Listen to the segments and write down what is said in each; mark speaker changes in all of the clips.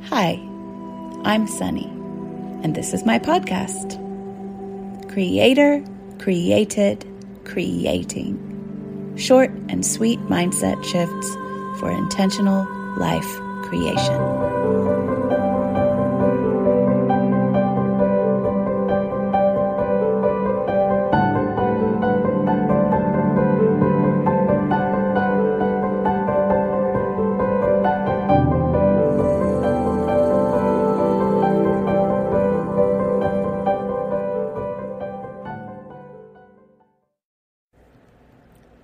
Speaker 1: Hi, I'm Sunny, and this is my podcast, Creator, Created, Creating. Short and sweet mindset shifts for intentional life creation.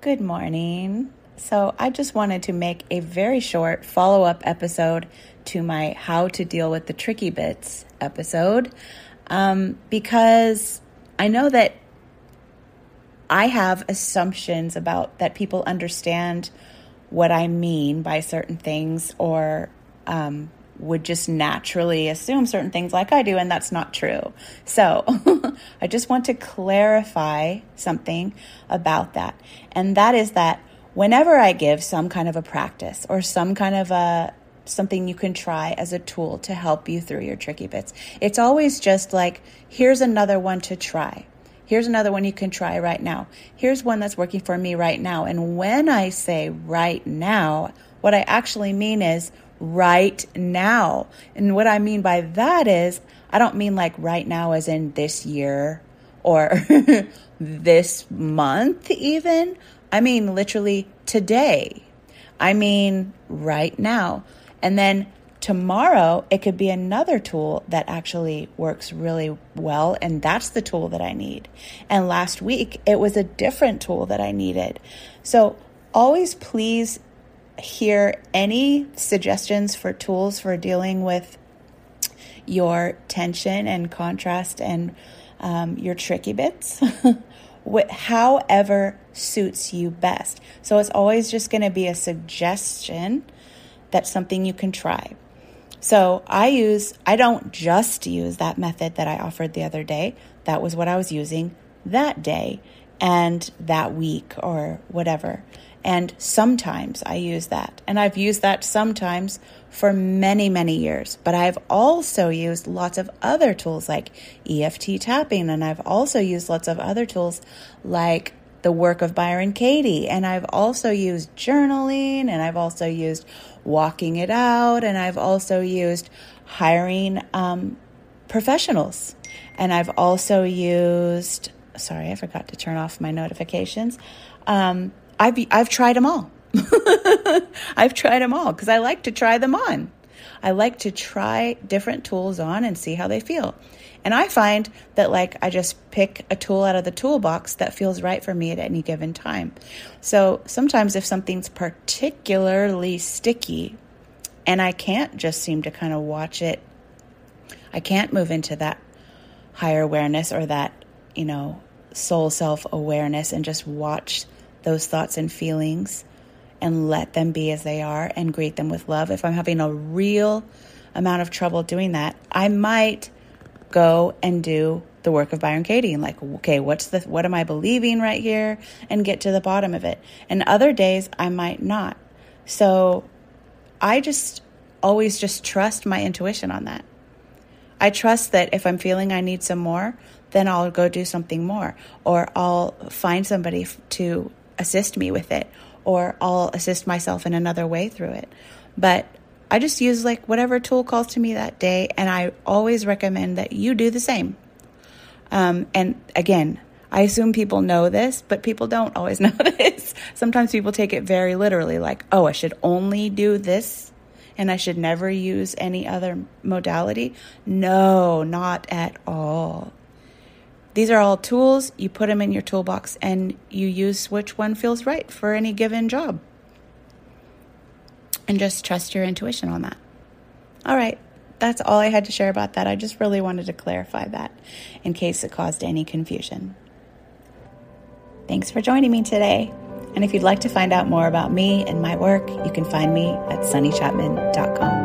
Speaker 1: Good morning. So I just wanted to make a very short follow-up episode to my How to Deal with the Tricky Bits episode, because I know that I have assumptions about that people understand what I mean by certain things, or would just naturally assume certain things like I do, and that's not true. So I just want to clarify something about that. And that is that whenever I give some kind of a practice or some kind of something you can try as a tool to help you through your tricky bits, it's always just like, here's another one to try. Here's another one you can try right now. Here's one that's working for me right now. And when I say right now, what I actually mean is right now. And what I mean by that is, I don't mean like right now as in this year or this month even. I mean literally today. I mean right now. And then tomorrow, it could be another tool that actually works really well, and that's the tool that I need. And last week, it was a different tool that I needed. So always please hear any suggestions for tools for dealing with your tension and contrast and your tricky bits, however suits you best. So it's always just going to be a suggestion. That's something you can try. So I don't just use that method that I offered the other day. That was what I was using that day and that week or whatever. And sometimes I use that. And I've used that sometimes for many, many years. But I've also used lots of other tools like EFT tapping. And I've also used lots of other tools like the work of Byron Katie. And I've also used journaling. And I've also used walking it out. And I've also used hiring professionals. And I've also used, sorry, I forgot to turn off my notifications. I've tried them all. I've tried them all because I like to try them on. I like to try different tools on and see how they feel. And I find that I just pick a tool out of the toolbox that feels right for me at any given time. So sometimes if something's particularly sticky and I can't just seem to kind of watch it, I can't move into that higher awareness or that, soul self-awareness and just watch those thoughts and feelings and let them be as they are and greet them with love. If I'm having a real amount of trouble doing that, I might go and do the work of Byron Katie and okay, what am I believing right here, and get to the bottom of it. And other days I might not. So I just always just trust my intuition on that. I trust that if I'm feeling I need some more, then I'll go do something more, or I'll find somebody to assist me with it, or I'll assist myself in another way through it. But I just use whatever tool calls to me that day, and I always recommend that you do the same. And again, I assume people know this, but people don't always know this. Sometimes people take it very literally, I should only do this, and I should never use any other modality. No, not at all. These are all tools. You put them in your toolbox and you use which one feels right for any given job. And just trust your intuition on that. All right. That's all I had to share about that. I just really wanted to clarify that in case it caused any confusion. Thanks for joining me today. And if you'd like to find out more about me and my work, you can find me at sunnychapman.com.